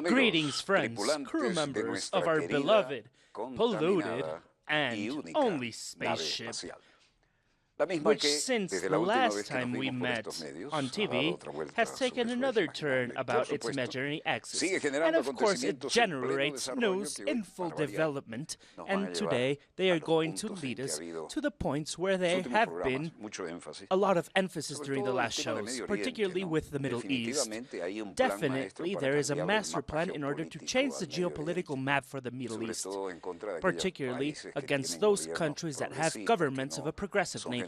Greetings, friends, crew members of our beloved, polluted, and only spaceship, which since the last time we met on TV has taken another turn about its imaginary axis. And of course it generates news in full development, and today they are going to lead us to the points where there have been a lot of emphasis during the last shows, particularly with the Middle East. Definitely there is a master plan in order to change the geopolitical map for the Middle East, particularly against those countries that have governments of a progressive nature,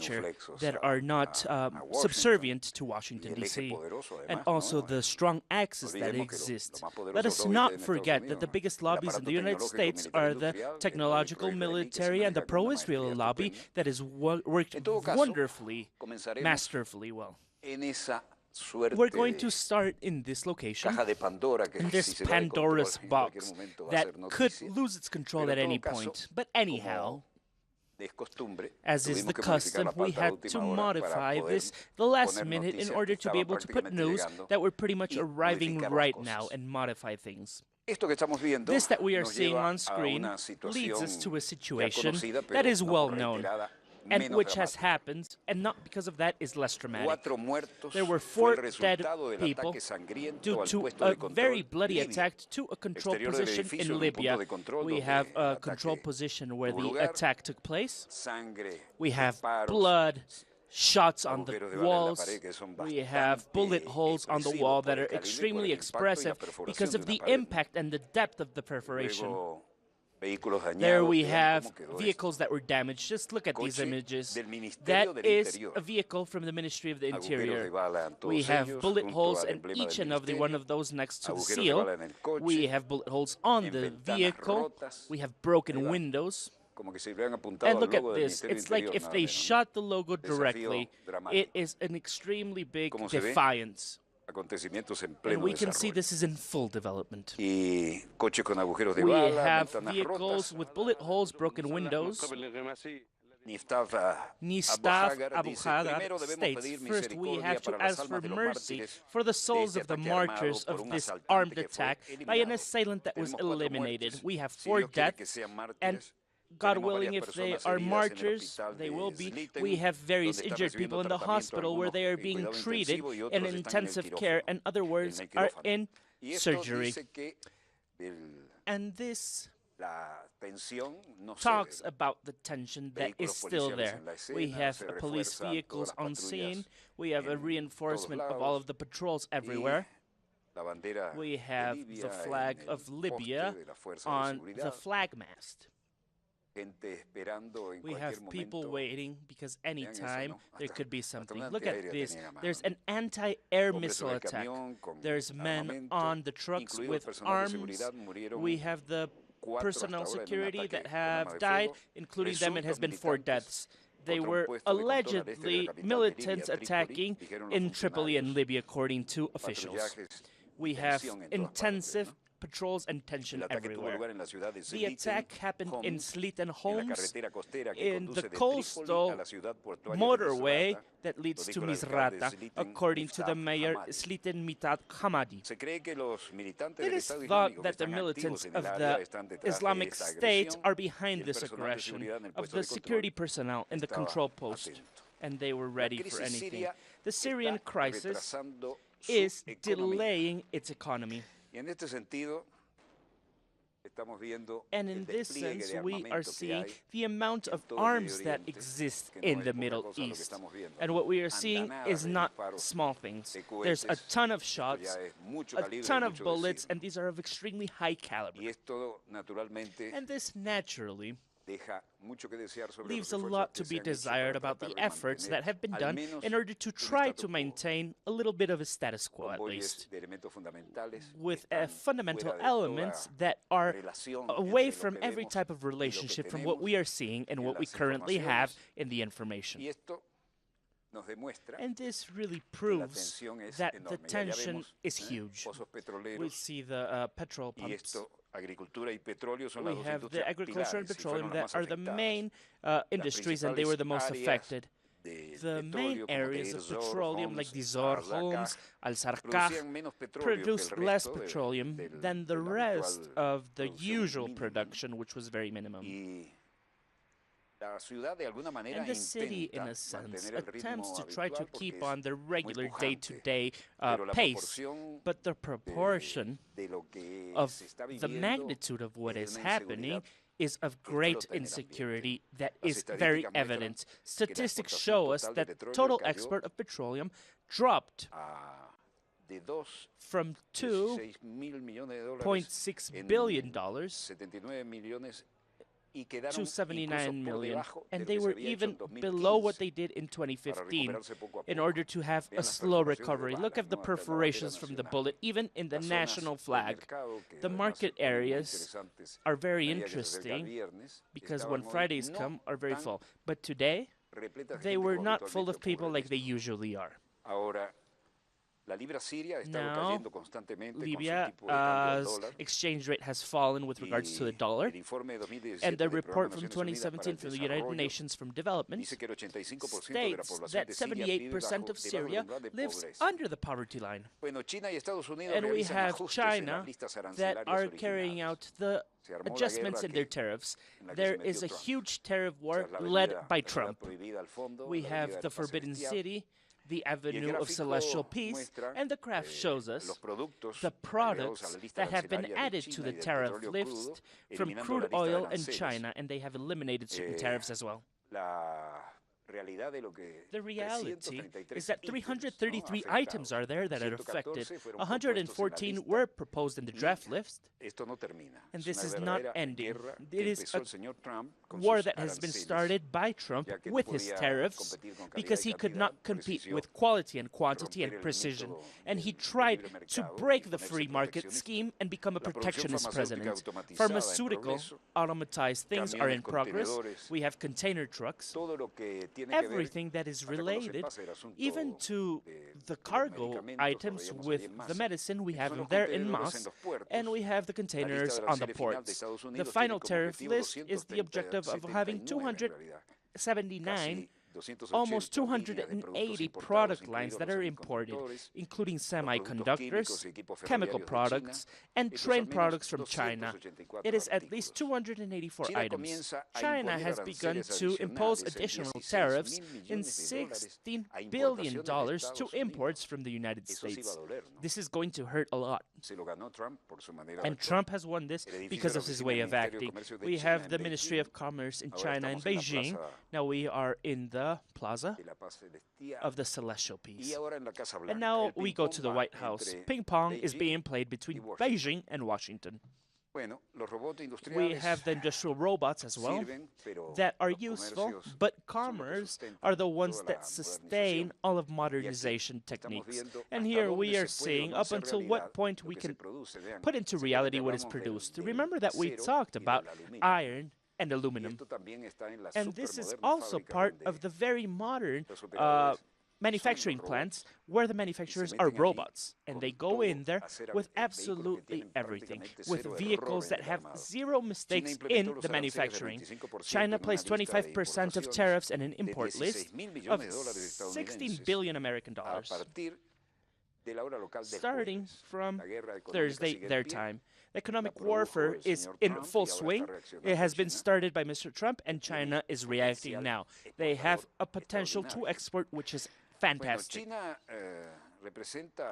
that are not subservient to Washington, D.C., and also the strong axis that exists. Let us not forget that the biggest lobbies in the United States are the technological, military, and the pro-Israel lobby that has worked wonderfully, masterfully well. We're going to start in this location, in this Pandora's box that could lose its control at any point. But anyhow, as is the custom, we had to modify this the last minute in order to be able to put news that were pretty much arriving right now and modify things. This that we are seeing on screen leads us to a situation that is well known, and which has happened, and not because of that is less dramatic. There were 4 dead people due to a very bloody attack to a control position in Libya. We have a control position where the attack took place. We have blood, shots on the walls. We have bullet holes on the wall that are extremely expressive because of the impact and the depth of the perforation. There we have vehicles that were damaged. Just look at these images. That is a vehicle from the Ministry of the Interior. We have bullet holes in each and every one of those next to the seal. We have bullet holes on the vehicle. We have broken windows. And look at this. It's like if they shot the logo directly. It is an extremely big defiance. And we can see this is in full development. We have vehicles with bullet holes, broken windows. Nistaf Abu Hadar states, first we have to ask for mercy for the souls of the martyrs of this armed attack by an assailant that was eliminated. We have 4 deaths, and God willing, if they are martyrs, they will be. We have various injured people in the hospital where they are being treated in intensive care, and other words are in surgery. And this talks about the tension that is still there. We have police vehicles on scene. We have a reinforcement of all of the patrols everywhere. We have the flag of Libya on the flag mast. We have people waiting because anytime there could be something. Look at this. There's an anti-air missile attack. There's men on the trucks with arms. We have the personnel security that have died. Including them, it has been 4 deaths. They were allegedly militants attacking in Tripoli and Libya, according to officials. We have intensive patrols and tension everywhere. The attack happened in Sliten Homes, in the coastal motorway that leads to Misrata, according to the mayor Sliten Mitat Hamadi. It is thought that the militants of the Islamic State are behind this aggression of the security personnel in the control post, and they were ready for anything. The Syrian crisis is delaying its economy. And in this sense, we are seeing the amount of arms that exist in the Middle East. And what we are seeing is not small things. There's a ton of shots, a ton of bullets, and these are of extremely high caliber. And this naturally leaves a lot to be desired about the efforts that have been done in order to try to maintain a little bit of a status quo, at least, with fundamental elements that are away from every type of relationship from what we are seeing and what we currently have in the information. And this really proves that the tension is huge. We see the petrol pumps. We have the agriculture and petroleum that are the main industries, and they were the most affected. The main areas of petroleum, like the Zorhoms, Al-Sarkah, produce less petroleum than the rest of the usual production, which was very minimum. And the city, in a sense, attempts to try to keep on the regular day-to-day pace, but the proportion of the magnitude of what is happening is of great insecurity that is very evident. Statistics show us that the total export of petroleum dropped from $2.6 billion to 79 million, and they were even below what they did in 2015 in order to have a slow recovery. Look at the perforations from the bullet, even in the national flag. The market areas are very interesting because when Fridays come, are very full. But today, they were not full of people like they usually are. Now, Libya's exchange rate has fallen with regards to the dollar, and the report from 2017 from the United Nations from Development states that 78% of Syria lives under the poverty line. And we have China that are carrying out the adjustments in their tariffs. There is a huge tariff war led by Trump. We have the Forbidden City, the Avenue of Celestial Peace, and the graph shows us the products that have been added to the tariff list from crude oil and China, and they have eliminated certain tariffs as well. The reality is that 333 items are there that are affected. 114 were proposed in the draft list, and this is not ending. It is a war that has been started by Trump with his tariffs because he could not compete with quality and quantity and precision, and he tried to break the free market scheme and become a protectionist president. Pharmaceutical automatized things are in progress. We have container trucks. Everything that is related, even to the cargo items with the medicine, we have them there in mass, and we have the containers on the ports. The final tariff list is the objective of having 279 almost 280 product lines that are imported, including semiconductors, chemical products, and train products from China. It is at least 284 items. China has begun to impose additional tariffs in $16 billion to imports from the United States. This is going to hurt a lot. And Trump has won this because of his way of acting. We have the Ministry of Commerce in China and Beijing. Now we are in the plaza of the Celestial Peace. And now we go to the White House. Ping pong is being played between Beijing and Washington. We have the industrial robots as well that are useful, but commerce are the ones that sustain all of modernization techniques. And here we are seeing up until what point we can put into reality what is produced. Remember that we talked about iron and aluminum. And this is also part of the very modern manufacturing plants where the manufacturers are robots, and they go in there with absolutely everything, with vehicles that have zero mistakes in the manufacturing. China placed 25% of tariffs and an import list of 16 billion American dollars, starting from Thursday, their time. Economic warfare is in full swing. It has been started by Mr. Trump, and China is reacting now. They have a potential to export, which is fantastic.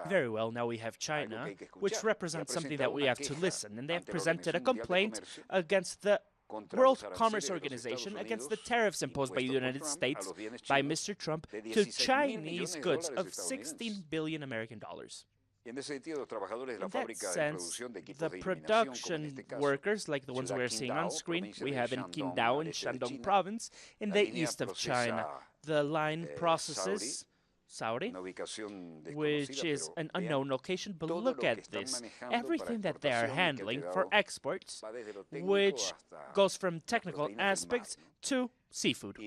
Very well, now we have China, which represents something that we have to listen, and they have presented a complaint against the World Commerce Organization against the tariffs imposed by the United States by Mr. Trump to Chinese goods of 16 billion American dollars. In that sense, the production workers, like the ones we are seeing on screen, we have in Qingdao in Shandong province, in the east of China. The line processes Saudi, which is an unknown location, but look at this. Everything that they are handling for exports, which goes from technical aspects to seafood.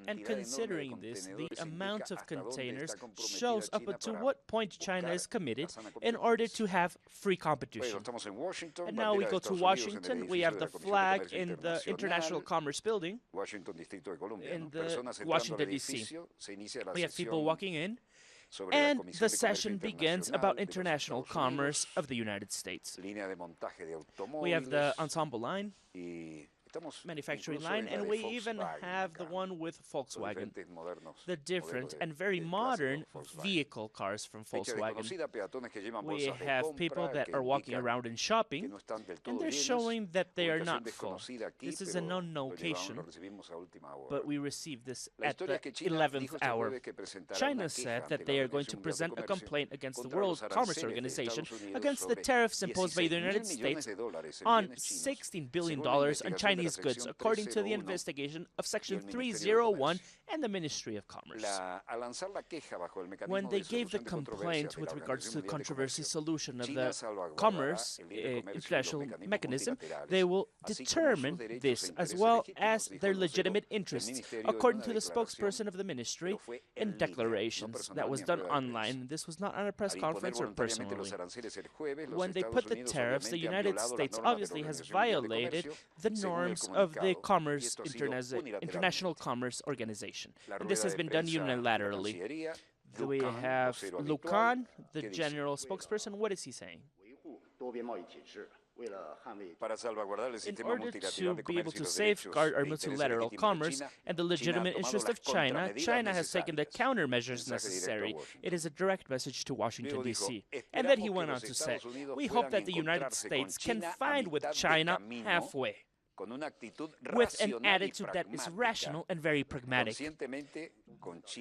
And considering this, the amount of containers shows up to what point China is committed in order to have free competition. And now we go to Washington. We have the flag in the International Commerce Building in the Washington, D.C. We have people walking in, and the session begins about international commerce of the United States. We have the ensemble line, manufacturing line, and we even have the one with Volkswagen, the different and very modern vehicle cars from Volkswagen. We have people that are walking around and shopping, and they're showing that they are not full. This is an unknown location, but we received this at the 11th hour. China said that they are going to present a complaint against the World Commerce Organization against the tariffs imposed by the United States on $16 billion on Chinese goods, according to the investigation of Section 301 and the Ministry of Commerce. When they gave the complaint with regards to the controversy solution of the commerce international mechanism, they will determine this as well as their legitimate interests, according to the spokesperson of the ministry in declarations that was done online. This was not on a press conference or personally. When they put the tariffs, the United States obviously has violated the norms of the International Commerce Organization. And this has been done unilaterally. We have Lucan, the general spokesperson. What is he saying? In order to be able to safeguard our multilateral commerce and the legitimate interest of China, China has taken the countermeasures necessary. It is a direct message to Washington, D.C. And then he went on to say, we hope that the United States can find with China halfway, with an attitude that is rational and very pragmatic.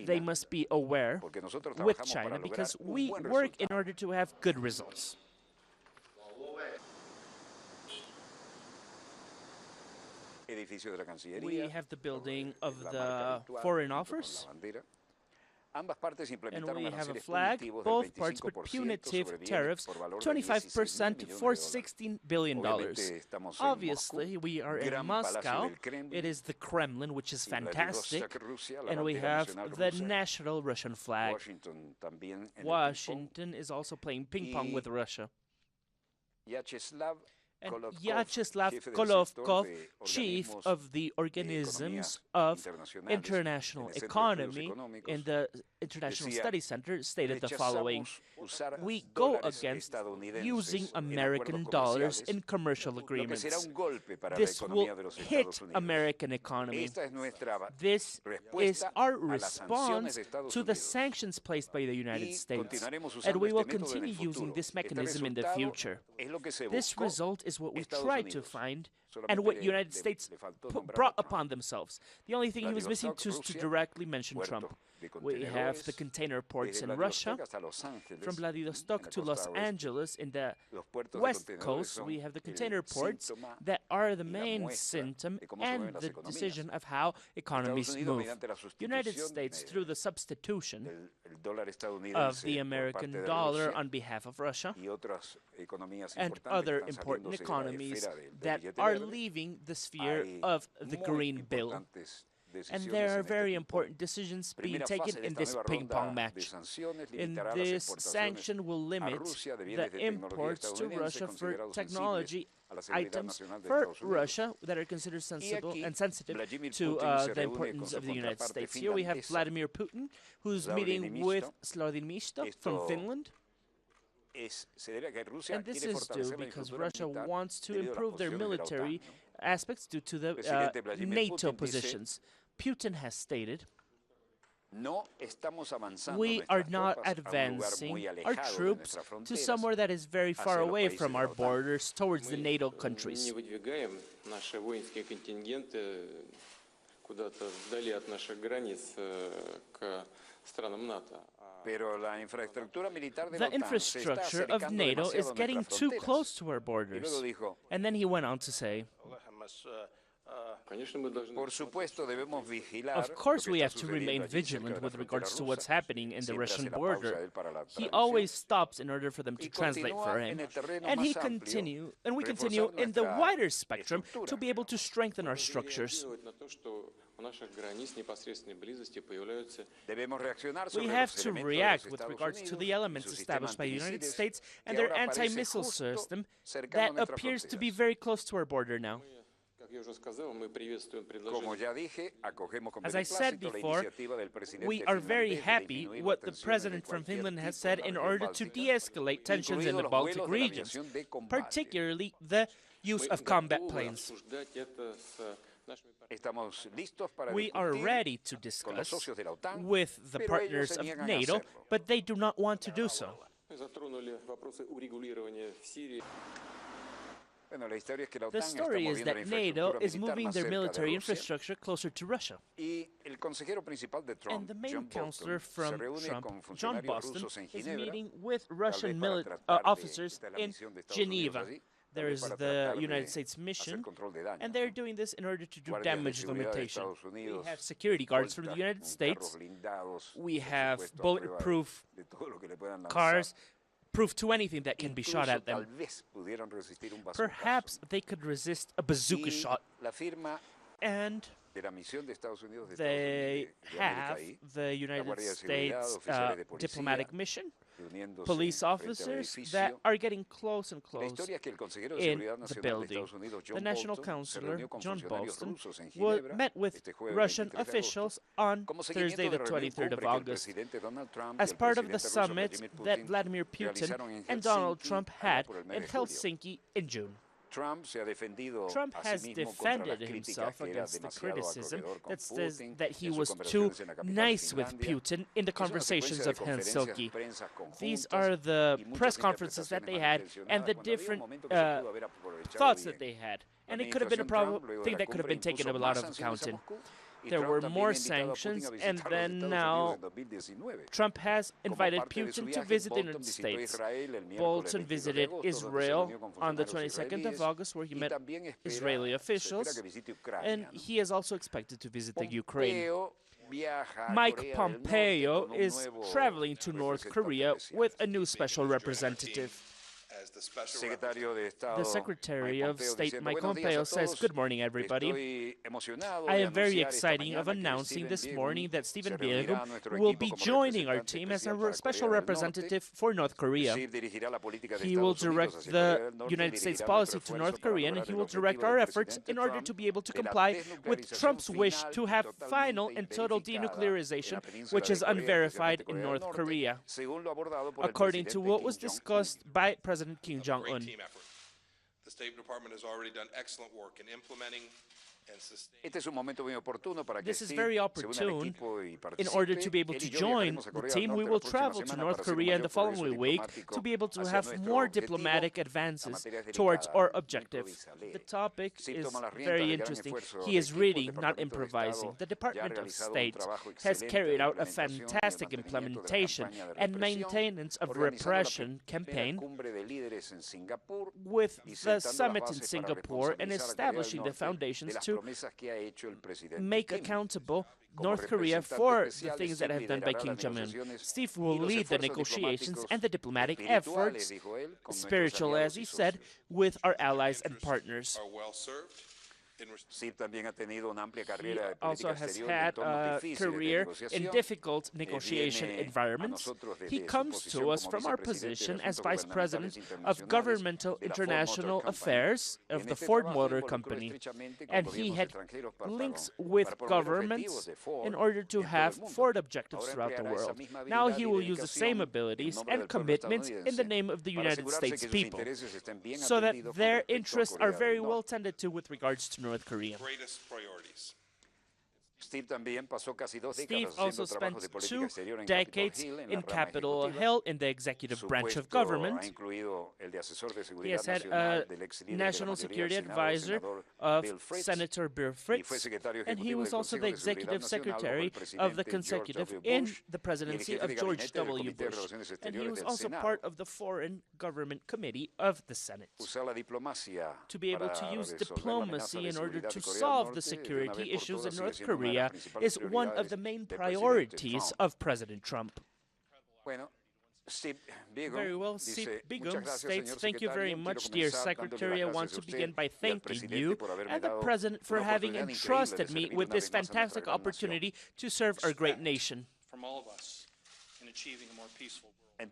They must be aware with China because we work in order to have good results. We have the building of the Foreign Office, and we have a flag. Both parts put punitive tariffs, 25% for $16 billion. Obviously, we are in Moscow. It is the Kremlin, which is fantastic, and we have the national Russian flag. Washington is also playing ping pong with Russia. And Vyacheslav Kolovkov, chief of the organisms of international economy in the International Studies Center, stated the following: we go against using American dollars in commercial agreements. This will hit American economy. This is our response to the sanctions placed by the United States, and we will continue using this mechanism in the future. This result is what we tried to find and what United States brought upon themselves. The only thing he was missing was to directly mention Trump. We have the container ports in Russia, from Vladivostok to Los Angeles in the west coast. We have the container ports that are the main symptom and the decision of how economies move. United States, through the substitution of the American dollar on behalf of Russia and other important economies that are leaving the sphere of the Green Bill. And there are very important decisions being taken in this ping-pong match. In this sanction will limit the imports to Russia for technology items for Russia that are considered sensible and sensitive to the importance of the United States. Here we have Vladimir Putin, who's meeting with Vladimir from Finland. And this is due because Russia wants to improve their military aspects due to the NATO positions. Putin has stated, we are not advancing our troops to somewhere that is very far away from our borders towards the NATO countries. The infrastructure of NATO is getting too close to our borders. And then he went on to say, of course we have to remain vigilant with regards to what's happening in the Russian border. He always stops in order for them to translate for him. And we continue in the wider spectrum to be able to strengthen our structures. We have to react with regards to the elements established by the United States and their anti-missile system that appears to be very close to our border now. As I said before, we are very happy what the president from Finland has said in order to de-escalate tensions in the Baltic regions, particularly the use of combat planes. We are ready to discuss with the partners of NATO, but they do not want to do so. The story is that NATO is moving their military infrastructure closer to Russia. And the main counselor from Trump, John Boston, is meeting with Russian officers in Geneva. There is the United States mission, and they're doing this in order to do damage limitation. We have security guards from the United States. We have bulletproof cars, proof to anything that can be shot at them. Perhaps they could resist a bazooka shot. And they have the United States diplomatic mission, police officers that are getting close and close in the building. The national counselor, John Boston, met with Russian officials on Thursday, the 23rd of August, as part of the summit that Vladimir Putin and Donald Trump had in Helsinki in June. Trump has defended himself against the criticism that says that he was too nice with Putin in the conversations of Helsinki. These are the press conferences that they had and the different thoughts that they had. And it could have been a thing that could have been taken a lot of account in. There were more sanctions, and then now Trump has invited Putin to visit the United States. Bolton visited Israel on the 22nd of August, where he met Israeli officials, and he is also expected to visit the Ukraine. Mike Pompeo is traveling to North Korea with a new special representative. The Secretary of State, Mike Pompeo, says, "Good morning, everybody. I am very excited of announcing this morning that Stephen Biegun will be joining our team as a special representative for North Korea. He will direct the United States policy to North Korea, and he will direct our efforts in order to be able to comply with Trump's wish to have final and total denuclearization, which is unverified in North Korea, according to what was discussed by President Kim Jong-un. The State Department has already done excellent work in implementing and sustaining. This is very opportune. In order to be able to join the team, we will travel to North Korea in the following week to be able to have more diplomatic advances towards our objective. The topic is very interesting. He is reading, not improvising. The Department of State has carried out a fantastic implementation and maintenance of repression campaign with the summit in Singapore and establishing the foundations to make accountable North Korea for the things that have done by Kim Jong-un. Steve will lead the negotiations and the diplomatic efforts, spiritual, as he said, with our allies and partners. He also has had a career in difficult negotiation environments. He comes to us from our position as Vice President of Governmental International Affairs of the Ford Motor Company, and he had links with governments in order to have Ford objectives throughout the world. Now he will use the same abilities and commitments in the name of the United States people, so that their interests are very well tended to with regards to North Korea. Steve also spent 2 decades in Capitol Hill in the executive branch of government. He has had a national security advisor of Senator Bill Fritz, and he was also the executive secretary of the consecutive in the presidency of George W. Bush, and he was also part of the Foreign Government Committee of the Senate. To be able to use diplomacy in order to solve the security issues in North Korea is one of the main priorities of President Trump. Very well, Sip Begum states, thank you very much, dear Secretary. I want to begin by thanking you and the President for having entrusted me with this fantastic opportunity to serve our great nation. From all of us in achieving a more peaceful world. I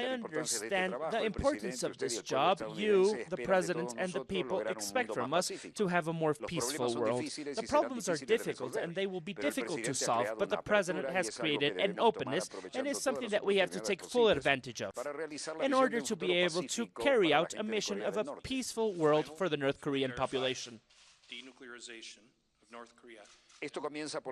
understand the importance of this job. You, the President, and the people expect from us to have a more peaceful world. The problems are difficult, and they will be difficult to solve, but the President has created an openness, and it's something that we have to take full advantage of in order to be able to carry out a mission of a peaceful world for the North Korean population. Denuclearization of North Korea.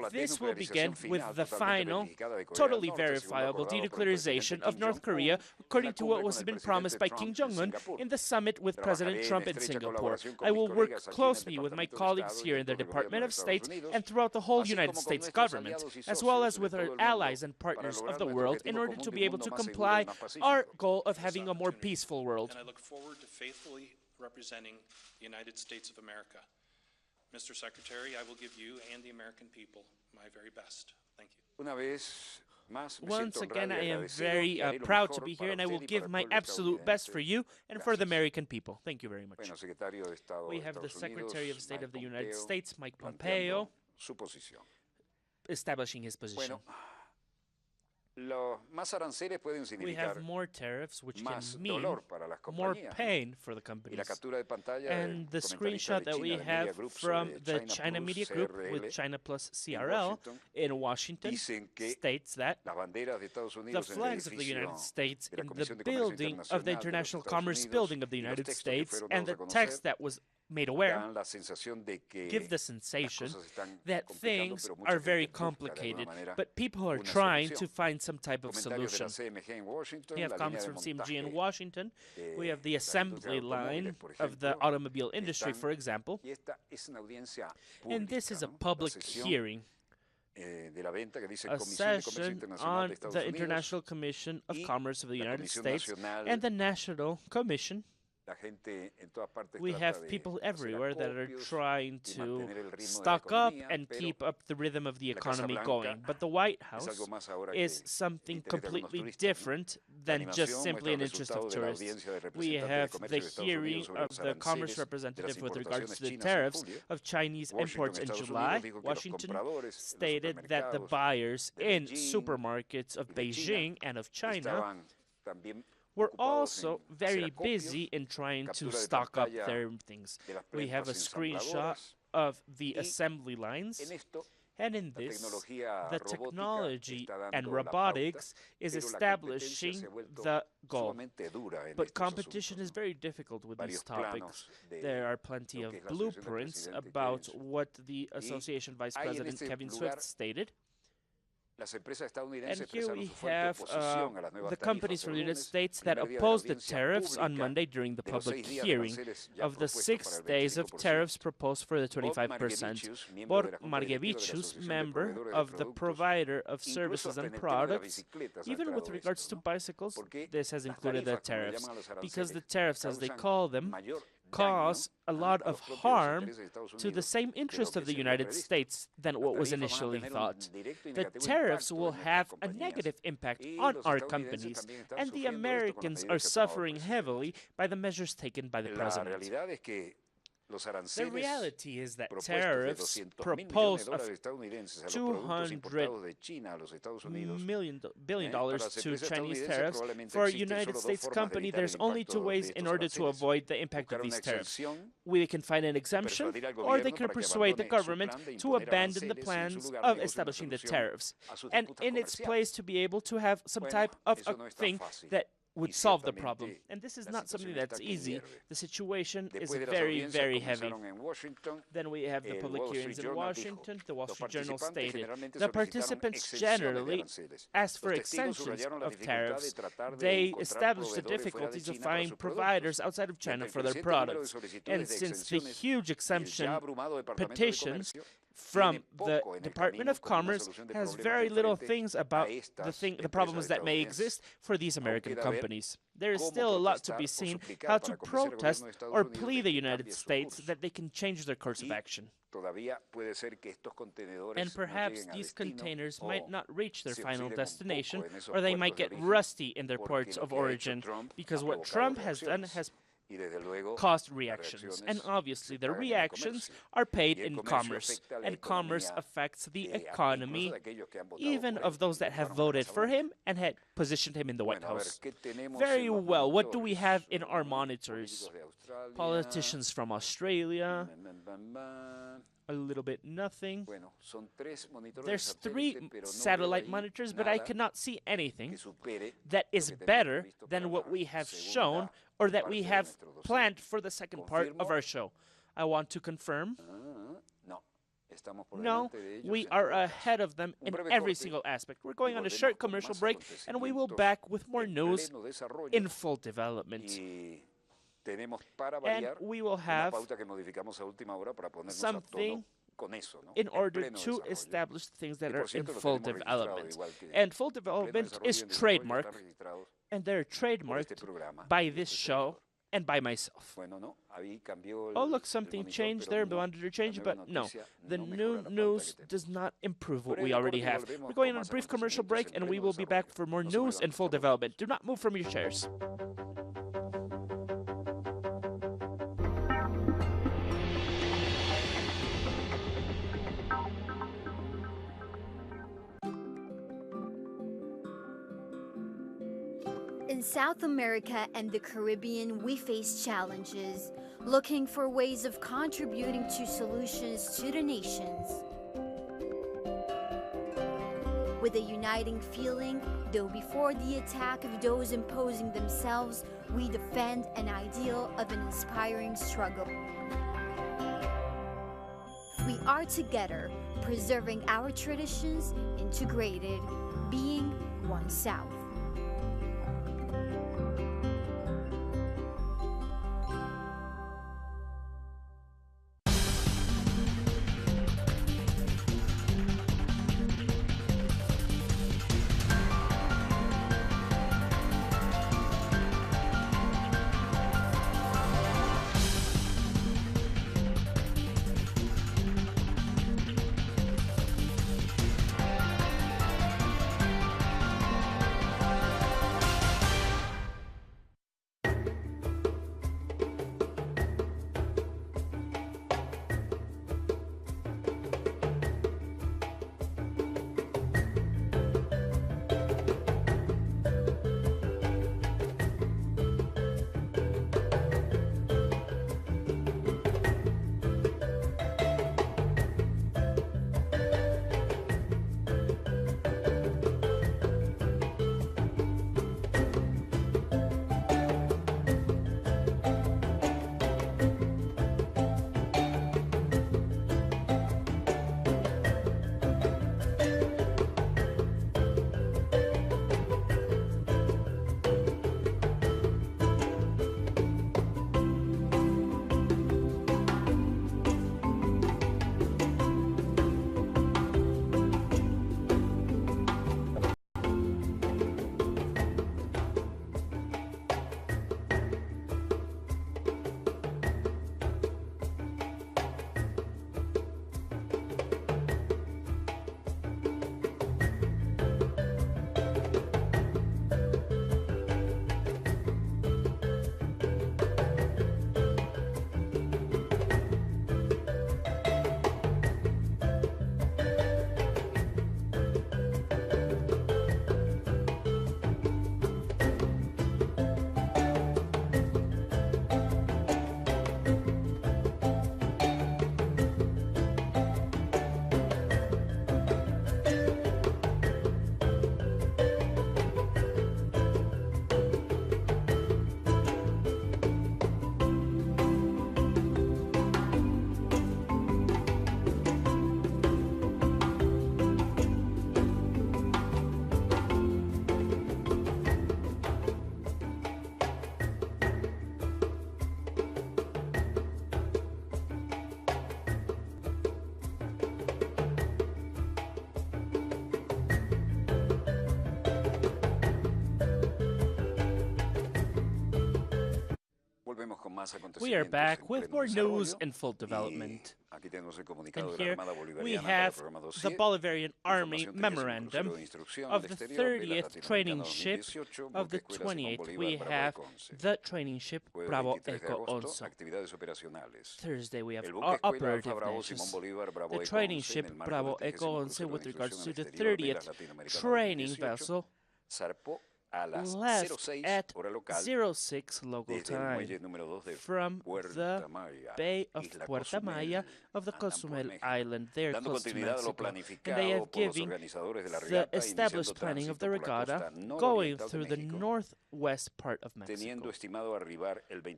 This will begin with the final, totally verifiable denuclearization of North Korea, according to what has been promised by Kim Jong-un in the summit with President Trump in Singapore. I will work closely with my colleagues here in the Department of State and throughout the whole United States government, as well as with our allies and partners of the world, in order to be able to comply our goal of having a more peaceful world. And I look forward to faithfully representing the United States of America. Mr. Secretary, I will give you and the American people my very best. Thank you. Once again, I am very proud to be here, and I will give my absolute best for you and for the American people. Thank you very much. We have the Secretary of State of the United States, Mike Pompeo, establishing his position. We have more tariffs, which can mean more pain for the companies. And the screenshot that we have from the China Media Group with China Plus CRL in Washington states that the flags of the United States in the building of the International Commerce Building of the United States and the text that was made aware give the sensation that things are very complicated, but people are trying to find some type of solution. We have comments from CMG in Washington. We have the assembly line of the automobile industry, for example. And this is a public hearing, a session on the International Commission of Commerce of the United States and the National Commission. We have people everywhere that are trying to stock up and keep up the rhythm of the economy going. But the White House is something completely different than just simply an interest of tourists. We have the hearing of the commerce representative with regards to the tariffs of Chinese imports in July. Washington stated that the buyers in supermarkets of Beijing and of China were also very busy in trying to stock up their things. We have a screenshot of the assembly lines, and in this, the technology and robotics is establishing the goal. But competition is very difficult with these topics. There are plenty of blueprints about what the Association Vice President Kevin Swift stated. And here we have the companies from the United States that opposed the tariffs on Monday during the public hearing. Of the 6 days of tariffs proposed for the 25%, Bor Margevicius, member of the provider of services and products, even with regards to bicycles, this has included the tariffs, because the tariffs, as they call them, cause a lot of harm to the same interest of the United States than what was initially thought. The tariffs will have a negative impact on our companies, and the Americans are suffering heavily by the measures taken by the President. The reality is that tariffs proposed of $200 billion to Chinese tariffs for a United States company. There's only 2 ways in order to avoid the impact of these tariffs. We can find an exemption, or they can persuade the government to abandon the plans of establishing the tariffs, and in its place to be able to have some type of a thing that would solve the problem. And this is not something that's easy. The situation is very, very heavy. Then we have the public hearings in Washington. The Wall Street Journal stated the participants generally asked for extensions of tariffs. They established the difficulty to find providers outside of China for their products. And since the huge exemption petitions from the Department of Commerce has very little things about the problems that may exist for these American companies. There is still a lot to be seen how to protest or plead the United States that they can change their course of action. And perhaps these containers might not reach their final destination, or they might get rusty in their ports of origin, because what Trump has done has caused reactions. And obviously, the reactions are paid in commerce, and commerce affects the economy, even of those that have voted for him and had positioned him in the White House. Very well, what do we have in our monitors? Politicians from Australia, a little bit nothing. There's 3 satellite monitors, but I cannot see anything that is better than what we have shown or that we have planned for the second part of our show. I want to confirm. No, we are ahead of them in every single aspect. We're going on a short commercial break, and we will back with more news in full development. And we will have something in order to establish things that are in full development. And full development is trademarked, and they're trademarked by this show and by myself. Oh, look, something changed there, wanted to change, but no. The new news does not improve what we already have. We're going on a brief commercial break, and we will be back for more news and full development. Do not move from your chairs. In South America and the Caribbean, we face challenges, looking for ways of contributing to solutions to the nations. With a uniting feeling, though before the attack of those imposing themselves, we defend an ideal of an inspiring struggle. We are together, preserving our traditions, integrated, being one South. We are back with more news in full development. And here we have the Bolivarian Army Memorandum of the 30th training ship. Of the 28th, we have the training ship Bravo Eco 11. Thursday, we have operative measures. The training ship Bravo Eco 11, with regards to the 30th training vessel, left at 06 local time from the Bay of Puerto Maya of the Cozumel Island. They are close to Mexico, and they have given the established planning of the regatta going through the northwest part of Mexico.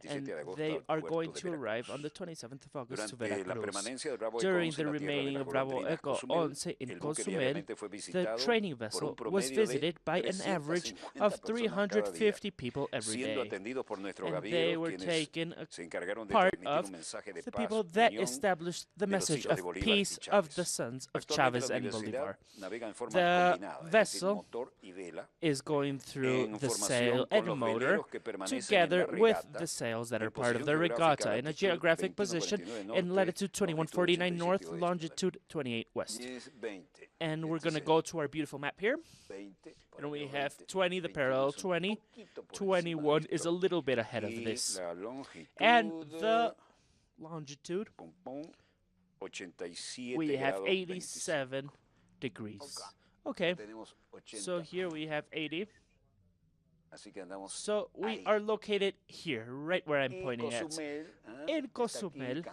And they are going to arrive on the 27th of August to Veracruz. During the remaining of Bravo Eco 11 in Cozumel, the training vessel was visited by an average of 350 people every day. And they were taken part of the people that established the message of peace of the sons of Chavez and Bolivar. The vessel is going through the sail and motor together with the sails that are part of the regatta in a geographic position in latitude 2149 north, longitude 28 west. And we're going to go to our beautiful map here. And we have 20, the parallel 20. 21 is a little bit ahead of this. And the longitude, we have 87 degrees. Okay, so here we have 80. So we are located here, right where I'm pointing at. In Cozumel,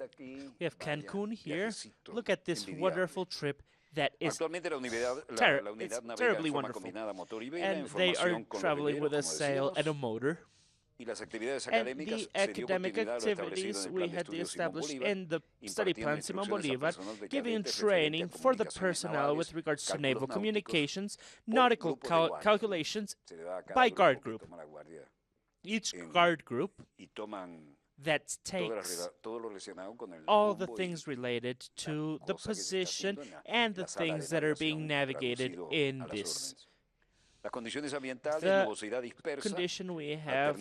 we have Cancun here. Look at this wonderful trip. That is terribly wonderful. And they are traveling with a sail and a motor. And the academic activities we had established in the study plan Simon Bolivar, giving training for the personnel with regards to naval communications, nautical calculations by guard group. Each guard group that takes all the things related to the position and the things that are being navigated in this. The condition we have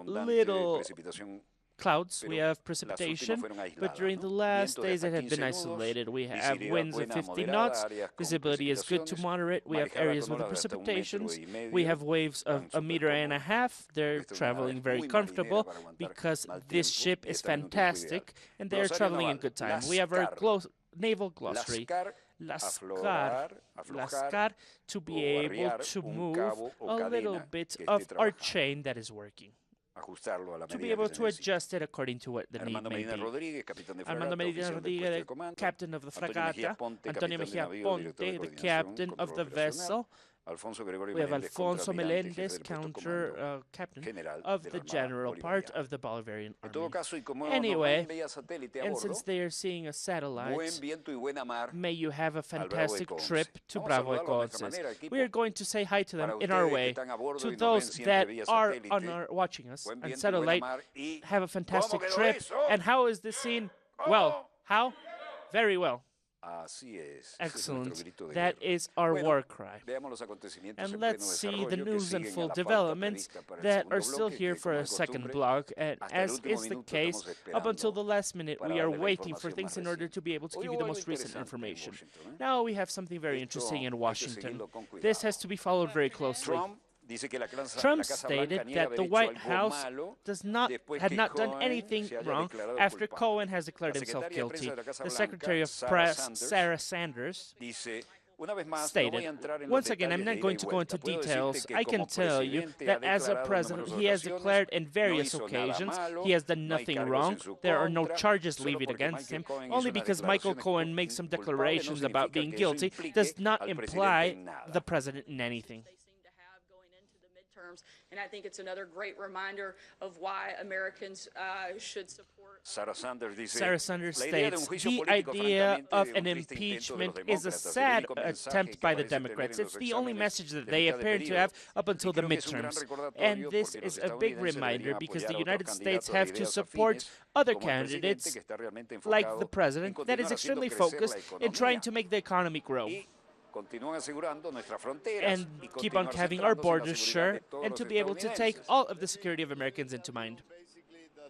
little clouds, we have precipitation, but during the last days it had been isolated. We have winds of 50 knots, visibility is good to moderate, we have areas with the precipitations, we have waves of 1.5 meters, they're traveling very comfortable because this ship is fantastic and they are traveling in good time. We have our naval glossary, Lascar, to be able to move a little bit of our chain that is working, to be able to adjust it according to what the need may be. Armando Medina Rodriguez, the captain of the fragata, Antonio Mejia Ponte, the captain of the vessel. We have Alfonso Melendez, captain of the general part of the Bolivarian Army. Anyway, and since they are seeing a satellite, may you have a fantastic trip to Bravo Eco. We are going to say hi to them in our way. To those that are watching us on satellite, have a fantastic trip. And how is this scene? Well, how? Very well. Excellent. That is our war cry. And let's see the news and full developments that are still here for a second block. And as is the case, up until the last minute, we are waiting for things in order to be able to give you the most recent information. Now we have something very interesting in Washington. This has to be followed very closely. Trump stated that the White House had not done anything wrong after Cohen has declared himself guilty. The Secretary of Press, Sarah Sanders, stated, once again, I'm not going to go into details. I can tell you that as a president, he has declared in various occasions he has done nothing wrong. There are no charges levied against him. Only because Michael Cohen makes some declarations about being guilty does not imply the president in anything. And I think it's another great reminder of why Americans should support. Sarah Sanders states, the idea of an impeachment is a sad attempt by the Democrats. It's the only message that they appear to have up until the midterms. And this is a big reminder because the United States have to support other candidates, like the president, that is extremely focused in trying to make the economy grow. And keep on having our borders sure, and to be able to take all of the security of Americans into mind.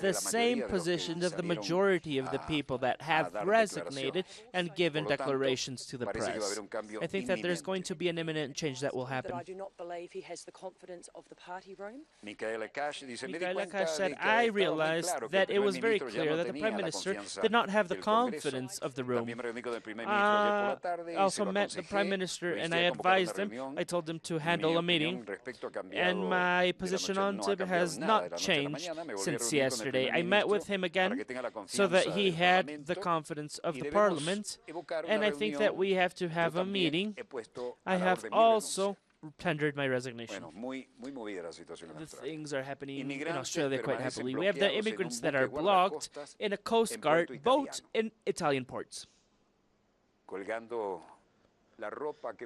the same positions of the majority of the people that have resignated and given declarations to the press. I think that there's going to be an imminent change that will happen. But I do not believe he has the confidence of the party room. Michaela Cash said, I realized that it was very clear that the Prime Minister did not have the confidence of the room. also met the Prime Minister, and I advised him. I told him to handle a meeting, and my position on TIB has not changed since yesterday. I met with him again so that he had the confidence of the Parliament, and I think that we have to have a meeting. I have also tendered my resignation. The things are happening in Australia quite happily. We have the immigrants that are blocked in a Coast Guard boat in Italian ports.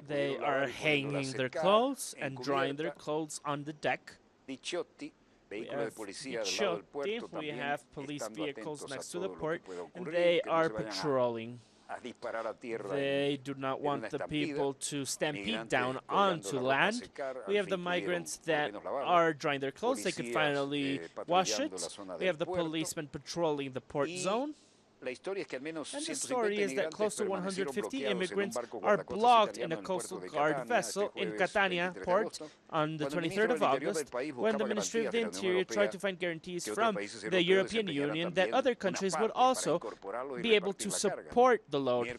They are hanging their clothes and drying their clothes on the deck. We have police vehicles next to the port, and they are patrolling. They do not want the people to stampede down onto land. We have the migrants that are drying their clothes. They could finally wash it. We have the policemen patrolling the port zone. And the story is that close to 150 immigrants are blocked in a Coastal Guard vessel in Catania port on the 23rd of August, when the Ministry of the Interior tried to find guarantees from the European Union that other countries would also be able to support the load.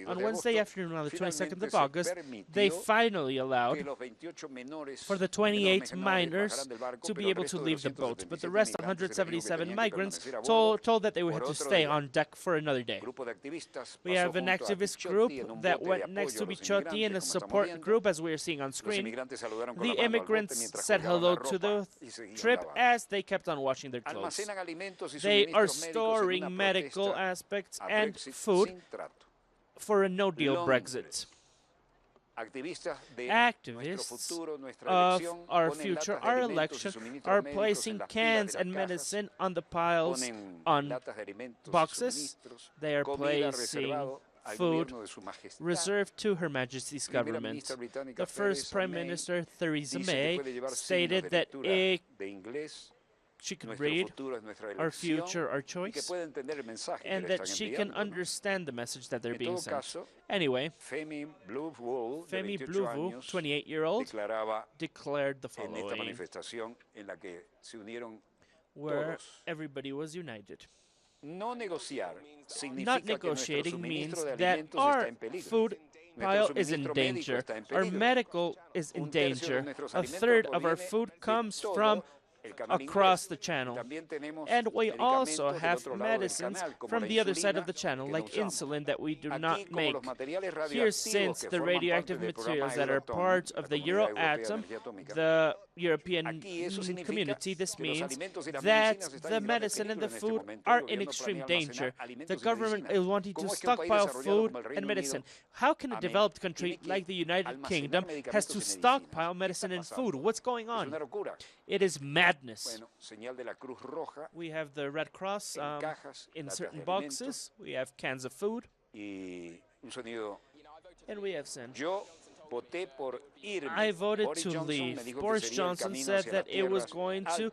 On Wednesday afternoon, on the 22nd of August, they finally allowed for the 28 minors to be able to leave the boat, but the rest 177 migrants told that they would have to stay on deck for another day. We have an activist group that went next to Bichotti in a support group, as we are seeing on screen. The immigrants said hello to the trip as they kept on washing their clothes. They are storing medical aspects and food for a no-deal Brexit. Activists of our future, our election, are placing cans and medicine on the piles on boxes. They are placing food reserved to Her Majesty's government. The first Prime Minister, Theresa May, stated that she could read our future, our choice, and that she can understand the message that they're being sent. Anyway, Femi Bluvu, 28-year-old, declared the following, where everybody was united. Not negotiating means that our food pile is in danger. Our medical is in danger. A third of our food comes from across the channel. And we also have medicines from the other side of the channel, like insulin, that we do not make. Here, since the radioactive materials that are part of the Euroatom, the European community, this means that the medicine and the food are in extreme danger. The government is wanting to stockpile food and medicine. How can a developed country like the United Kingdom has to stockpile medicine and food? What's going on? It is madness. We have the Red Cross in certain boxes. We have cans of food. And we have sent. I voted to leave. Boris Johnson said that it was going to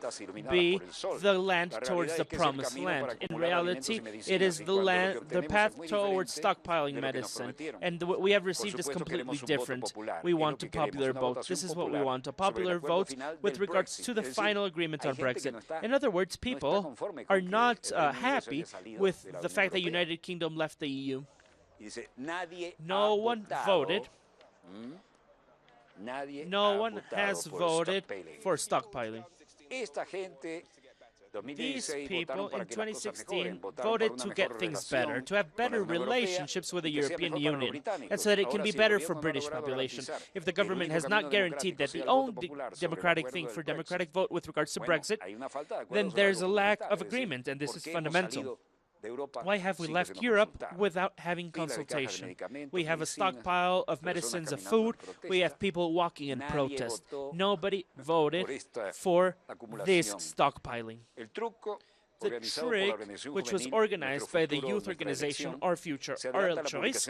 be the land towards the promised land. In reality, it is the path towards stockpiling medicine. And what we have received is completely different. We want a popular vote. This is what we want, a popular vote with regards to the final agreement on Brexit. In other words, people are not happy with the fact that United Kingdom left the EU. No one voted. No one has voted for stockpiling. These people in 2016 voted to get things better, to have better relationships with the European Union, and so that it can be better for British population. If the government has not guaranteed that the only democratic thing for democratic vote with regards to Brexit, then there's a lack of agreement, and this is fundamental. Why have we left Europe without having consultation? We have a stockpile of medicines, of food. We have people walking in protest. Nobody voted for this stockpiling. The trick, which was organized by the youth organization Our Future, Our Choice,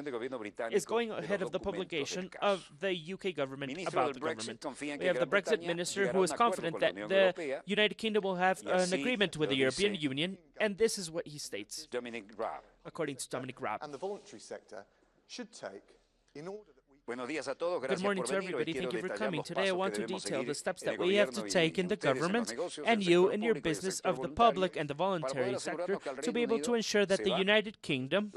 is going ahead of the publication of the UK government about the government. We have the Brexit minister who is confident that the United Kingdom will have an agreement with the European Union, and this is what he states, according to Dominic Raab. And the voluntary sector should take, in order that we Good morning to everybody. Thank you for coming. Today I want to detail the steps that we have to take in the government and you in your business of the public and the voluntary sector to be able to ensure that the United Kingdom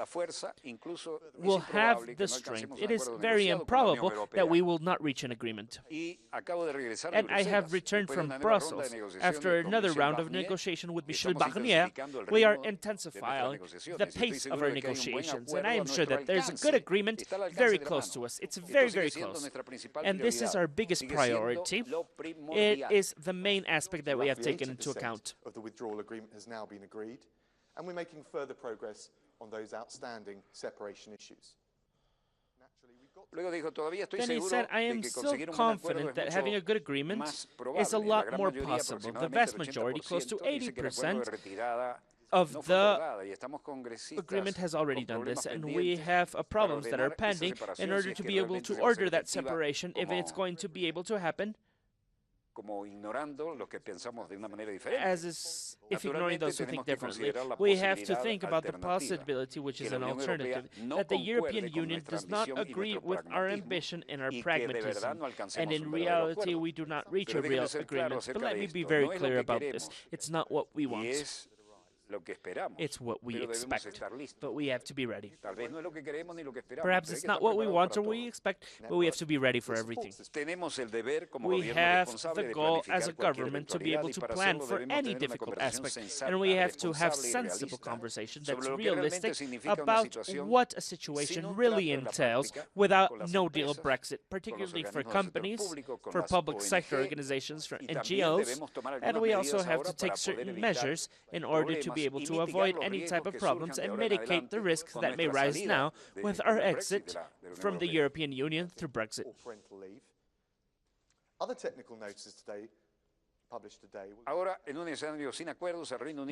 will have the strength. It is very improbable that we will not reach an agreement. And I have returned from Brussels after another round of negotiation with Michel Barnier. We are intensifying the pace of our negotiations, and I am sure that there's a good agreement very close to us. It's very, very close. And this is our biggest priority. It is the main aspect that we have taken into account. Of the withdrawal agreement has now been agreed, and we're making further progress on those outstanding separation issues. Then he said, I am still confident that having a good agreement is a lot more possible. The vast majority, close to 80%, of the agreement has already done this, and we have problems that are pending in order to be able to order that separation if it's going to be able to happen, as is if ignoring those who think differently. We have to think about the possibility, which is an alternative, that the European Union does not agree with our ambition and our pragmatism, and in reality we do not reach a real agreement. But let me be very clear about this. It's not what we want. It's what we expect, but we have to be ready. Perhaps it's not what we want or we expect, but we have to be ready for everything. We have the goal as a government to be able to plan for any difficult aspect, and we have to have sensible conversation that's realistic about what a situation really entails without no-deal Brexit, particularly for companies, for public sector organizations, for NGOs, and we also have to take certain measures in order to be able to avoid any type of problems and mitigate the risks that may rise now with our exit from the European Union through Brexit. Other technical notices today published today.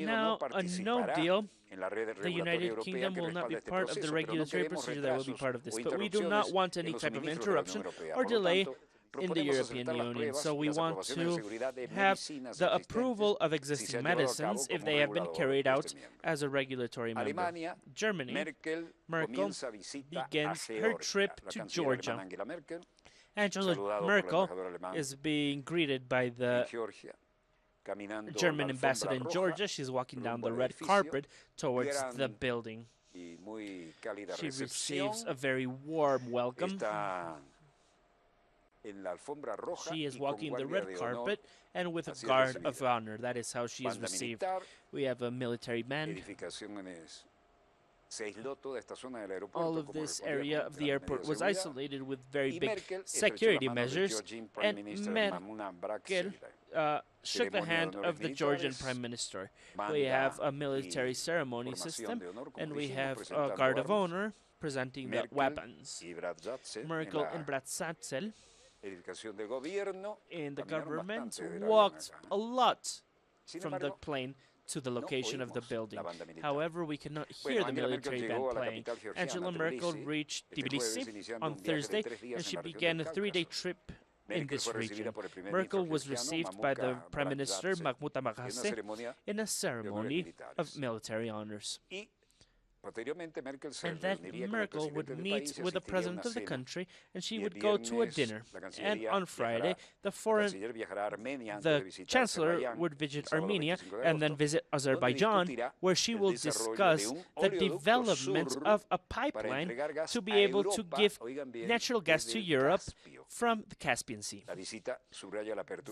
Now, a no deal, the United Kingdom will not be part of the regulatory procedure that will be part of this, but we do not want any type of interruption or delay in the European Union. So we want to have the approval of existing medicines if they have been carried out as a regulatory member. Germany, Merkel begins her trip to Georgia. Angela Merkel is being greeted by the German ambassador in Georgia. She's walking down the red carpet towards the building. She receives a very warm welcome. She is walking the red carpet and with a guard of honor. That is how she is received. We have a military band. All of this area of the airport was isolated with very big security measures, and Merkel shook the hand of the Georgian Prime Minister. We have a military ceremony system, and we have a guard of honor presenting the weapons. Merkel and Bratzatzel in the government walked a lot from the plane to the location of the building. However, we cannot hear the military band playing. Angela Merkel reached Tbilisi on Thursday, and she began a 3-day trip in this region. Merkel was received by the Prime Minister, Mahmoud Ahmadinejad, in a ceremony of military honors. And then Merkel would meet with the president of the country, and she would go to a dinner. And on Friday, the chancellor would visit Armenia and then visit Azerbaijan, where she will discuss the development of a pipeline to be able to give natural gas to Europe from the Caspian Sea.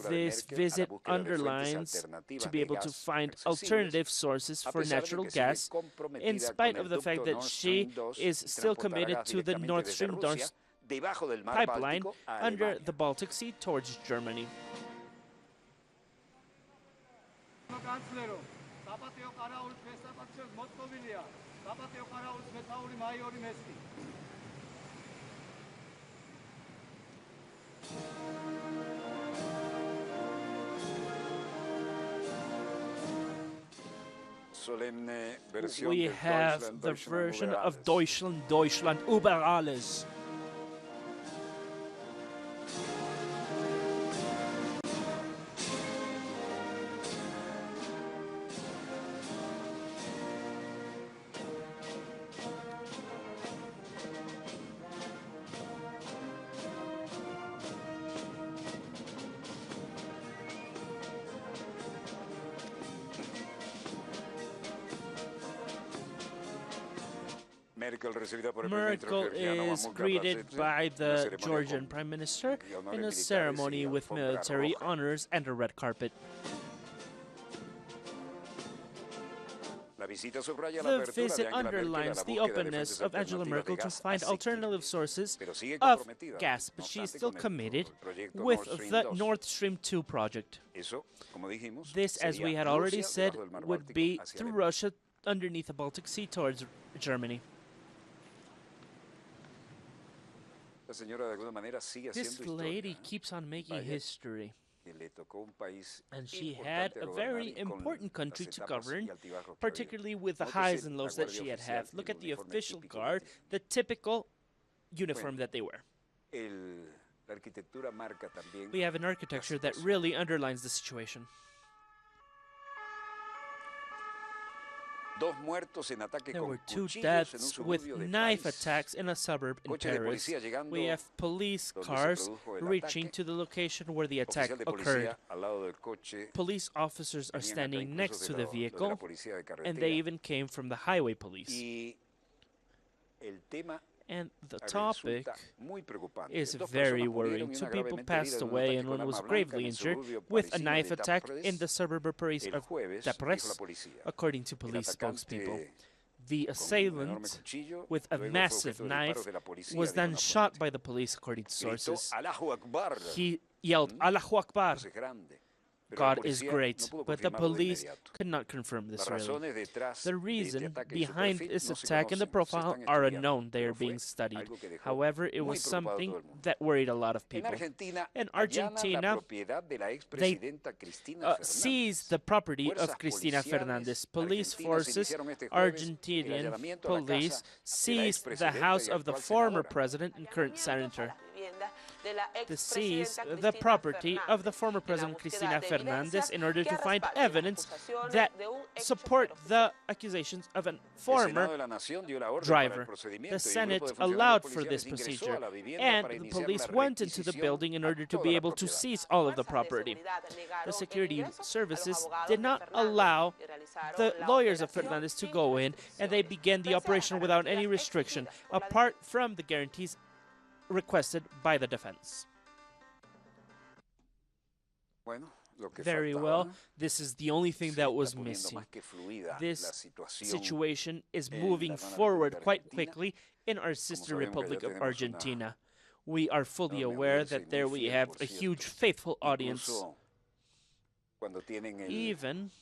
This visit underlines to be able to find alternative sources for natural gas, in spite of the fact that she is still committed to the Nord Stream pipeline under the Baltic Sea towards Germany. We have the version of Deutschland, Deutschland über alles. Merkel is greeted by the Georgian Prime Minister in a ceremony with military honors and a red carpet. The visit underlines the openness of Angela Merkel to find alternative sources of gas, but she is still committed with the Nord Stream 2 project. This, as we had already said, would be through Russia underneath the Baltic Sea towards Germany. This lady keeps on making history. And she had a very important country to govern, particularly with the highs and lows that she had had. Look at the official guard, the typical uniform that they wear. We have an architecture that really underlines the situation. There were 2 deaths with knife attacks in a suburb in Paris. We have police cars reaching to the location where the attack occurred. Police officers are standing next to the vehicle, and they even came from the highway police. And the topic is very worrying. 2 people passed away and one was gravely injured with a knife attack in the suburb of Paris, according to police spokespeople. The assailant, with a massive knife, was then shot by the police, according to sources. He yelled, "Allahu Akbar!" God is great, but the police could not confirm this really. The reason behind this attack and the profile are unknown. They are being studied. However, it was something that worried a lot of people. In Argentina, they seized the property of Cristina Fernandez. Police forces, Argentinian police, seized the house of the former president and current senator. To seize the property of the former president Cristina Fernandez in order to find evidence that support the accusations of a former driver. The Senate allowed for this procedure, and the police went into the building in order to be able to seize all of the property. The security services did not allow the lawyers of Fernandez to go in, and they began the operation without any restriction, apart from the guarantees requested by the defense. Very well, this is the only thing that was missing. This situation is moving forward quite quickly in our sister Republic of Argentina. We are fully aware that there we have a huge faithful audience. Even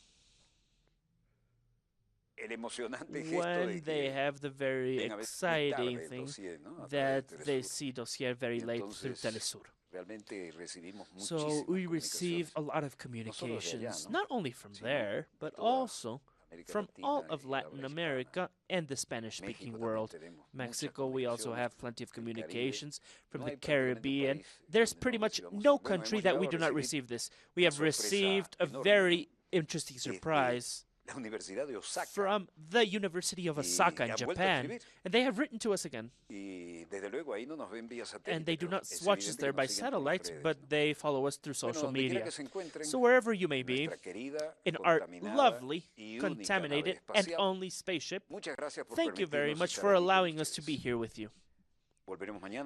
when they have the very exciting thing that they see Dossier very late through Telesur. So we receive a lot of communications, not only from there, but also from all of Latin America and the Spanish-speaking world. Mexico, we also have plenty of communications. From the Caribbean, there's pretty much no country that we do not receive this. We have received a very interesting surprise from the University of Osaka in Japan, and they have written to us again. And they do not watch us there by satellite, but they follow us through social media. So wherever you may be, in our lovely, contaminated, and only spaceship, thank you very much for allowing us to be here with you.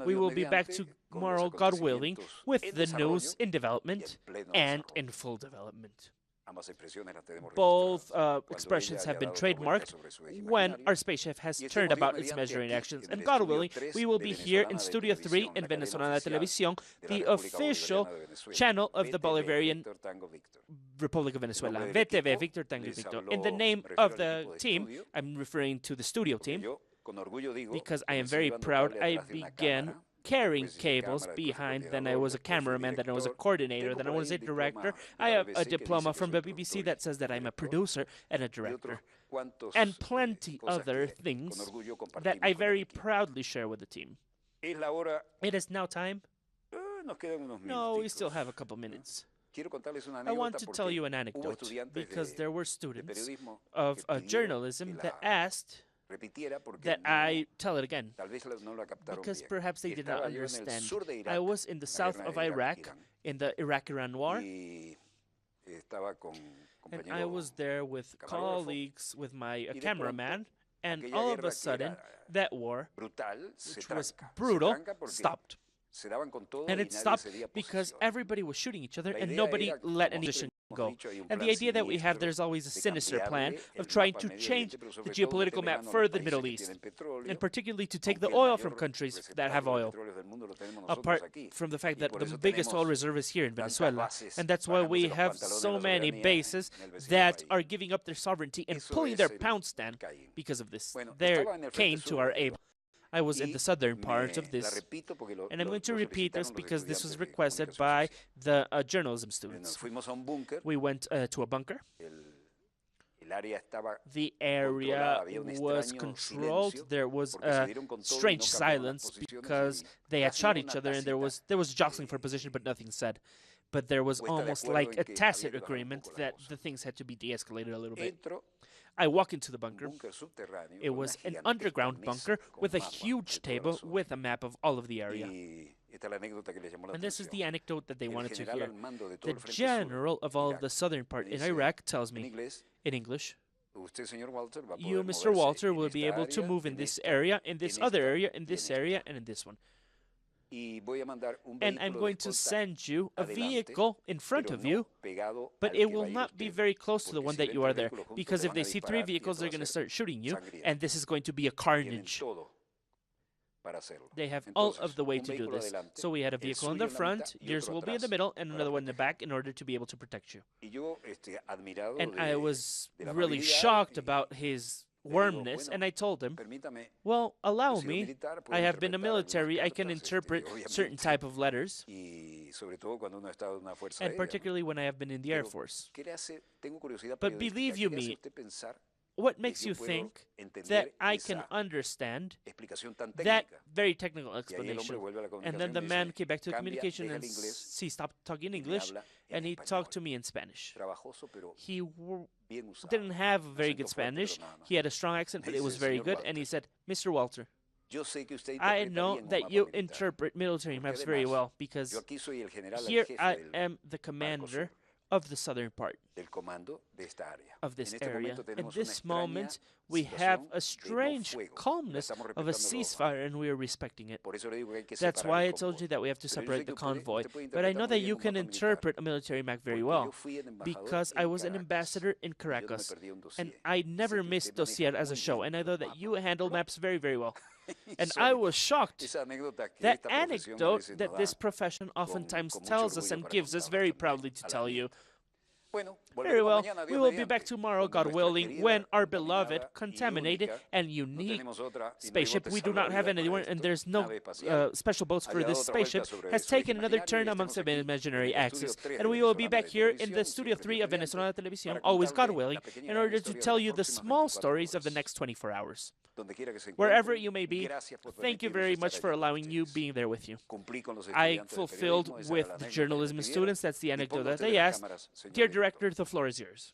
We will be back tomorrow, God willing, with the news in development and in full development. Both expressions have been trademarked when our spaceship has turned about its measuring actions. And God willing, we will be here in Studio 3 in Venezolana Televisión, the official channel of the Bolivarian Republic of Venezuela, VTV, Victor Tango Victor. In the name of the team, I'm referring to the studio team, because I am very proud. I began carrying cables behind, then I was a cameraman, then I was a coordinator, then I was a director. I have a diploma from the BBC that says that I'm a producer and a director, and plenty other things that I very proudly share with the team. It is now time. No, we still have a couple minutes. I want to tell you an anecdote, because there were students of journalism that asked that I tell it again, because perhaps they did not understand. I was in the south of Iraq, in the Iraq-Iran war, and I was there with colleagues, with my cameraman And all of a sudden, that war, which was brutal, stopped. And it stopped because everybody was shooting each other and nobody let any position go. And the idea that we have, there's always a sinister plan of trying to change the geopolitical map for the Middle East, and particularly to take the oil from countries that have oil, apart from the fact that the biggest oil reserve is here in Venezuela. And that's why we have so many bases that are giving up their sovereignty and pulling their pound stand because of this. They came to our aid. I was in the southern part of this, and I'm going to repeat this because this was requested by the journalism students. We went to a bunker. The area was controlled. There was a strange silence because they had shot each other, and there was jostling for position, but nothing said. But there was almost like a tacit agreement that the things had to be de-escalated a little bit. I walk into the bunker. It was an underground bunker with a huge table with a map of all of the area. And this is the anecdote that they wanted to hear. The general of all of the southern part in Iraq tells me, in English, you, Mr. Walter, will be able to move in this area, in this other area, in this area, and in this one. And I'm going to send you a vehicle in front of you, but it will not be very close to the one that you are there, because if they see 3 vehicles, they're going to start shooting you, and this is going to be a carnage. They have all of the way to do this. So we had a vehicle in the front, yours will be in the middle, and another one in the back in order to be able to protect you. And I was really shocked about his warmness, and I told him, well, allow me, I have been a military, I can interpret certain type of letters, and particularly when I have been in the Air Force. But believe you me, what makes you think that I can understand that very technical explanation? And then the man came back to the communication and he stopped talking English and he talked to me in Spanish. He didn't have very good Spanish. He had a strong accent, but it was very good. And he said, Mr. Walter, I know that you interpret military maps very well because here I am the commander of the southern part of this area. At this moment, we have a strange calmness of a ceasefire, and we are respecting it. That's why I told you that we have to separate the convoy. But I know that you can interpret a military map very well, because I was an ambassador in Caracas, and I never missed Dossier as a show, and I know that you handle maps very, very well. And I was shocked. That anecdote that this profession oftentimes tells us and gives us very proudly to tell you. Very well, we will be back tomorrow, God willing, when our beloved, contaminated, and unique spaceship, we do not have anyone, and there's no special boats for this spaceship, has taken another turn amongst the imaginary axis. And we will be back here in the Studio 3 of Venezuela Televisión, always God willing, in order to tell you the small stories of the next 24 hours. Wherever you may be, thank you very much for allowing you being there with you. I fulfilled with the journalism students, that's the anecdote that they asked. Dear Director, the floor is yours.